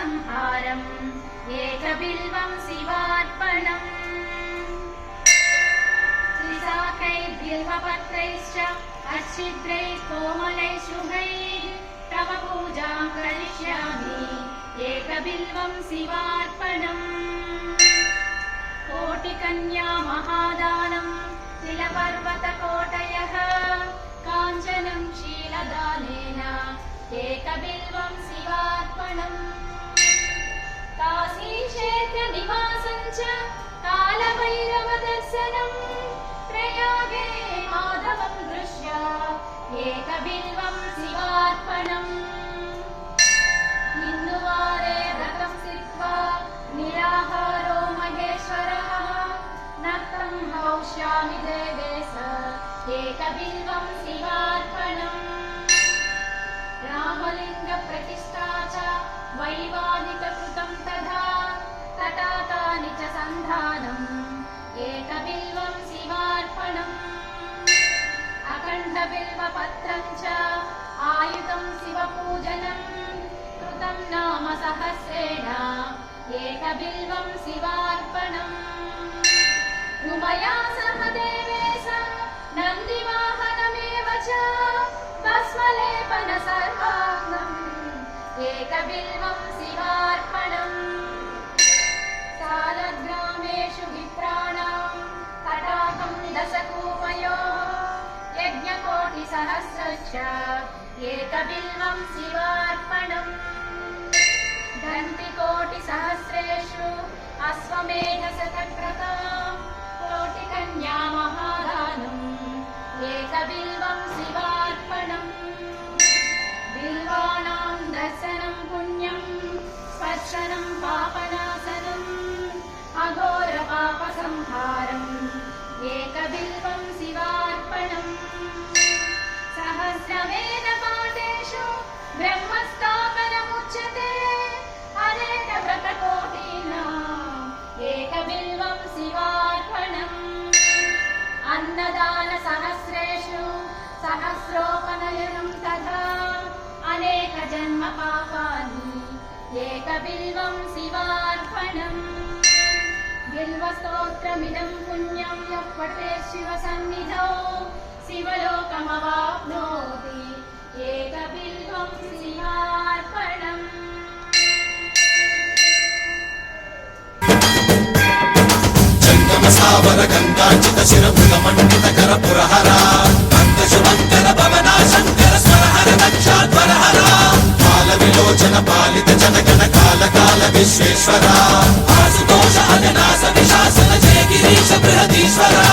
संहारम् एकबिल्वं शिवार्पणम् त्रिशाखैर्बिल्वपत्रैश्च अच्छिद्रैः कोमलैः शुभैः तव पूजां करिष्यामि एकबिल्वं शिवार्पणम् कोटिकन्या महादानं तिलपर्वतकोटयः काञ्चनं शीलदानेन एकबिल्वं शिवार्पणम् काशीक्षेत्रनिवासं च कालभैरवदर्शनं प्रयागे माधवं दृष्ट्वा एकबिल्वं शिवार्पणम् हिन्दुवारे व्रतं सिद्ध्वा निराहारो महेश्वरः नक्तं हौष्यामि देवेश एकबिल्वं शिवार्पणम् रामलिङ्गप्रतिष्ठा च वैवाहिककृतं तथा तटाकानि च सन्धानम् एकबिल्वं शिवार्पणम् अखण्डबिल्वपत्रं च आयुधं शिवपूजनम् कृतं नाम सहस्रेण एकबिल्वं शिवार्पणम् उमया सह देवेश नन्दिवाहनमेव च भस्मलेपन सर्वाङ्गम् एकबिल्वं शिवार्पणम् सालग्रामेषु विप्राणां तटाकं दशकूपयोः यज्ञकोटिसहस्रश्च एकबिल्वं शिवार्पणम् घण्टिकोटिसहस्रेषु अश्वमेधशतक्रतां कोटिकन्या महादानम् एकबिल्वं शिवार्पणम् बिल्वानां दर्शनं पुण्यं स्पर्शनं पापनाशनम् अघोरपापसंहारम् एकबिल्वं शिवार्पणम् सहस्रवेदपाठेषु ब्रह्मस्थापनमुच्यते अनेकव्रतकोटीनाम् एकबिल्वं शिवार्पणम् अन्नदानसहस्रेषु सहस्रोपनयनं तथा अनेकजन्मपापानि एकबिल्वं शिवार्पणम् बिल्वस्तोत्रमिदं पुण्यं यः पठेत् शिवसन्निधौ शिवलोकमवाप्नोति एकबिल्वं शिवार्पणम् सावर गंगाचित शिरभृत मंडित कर पुरहरा शुभंकर भवना शंकर स्वरहर दक्षाध्वर हरा काल विलोचन पालित जनगण काल काल विश्वेश्वरा आशुतोष अजनास विशासन जय गिरीश बृहदीश्वरा।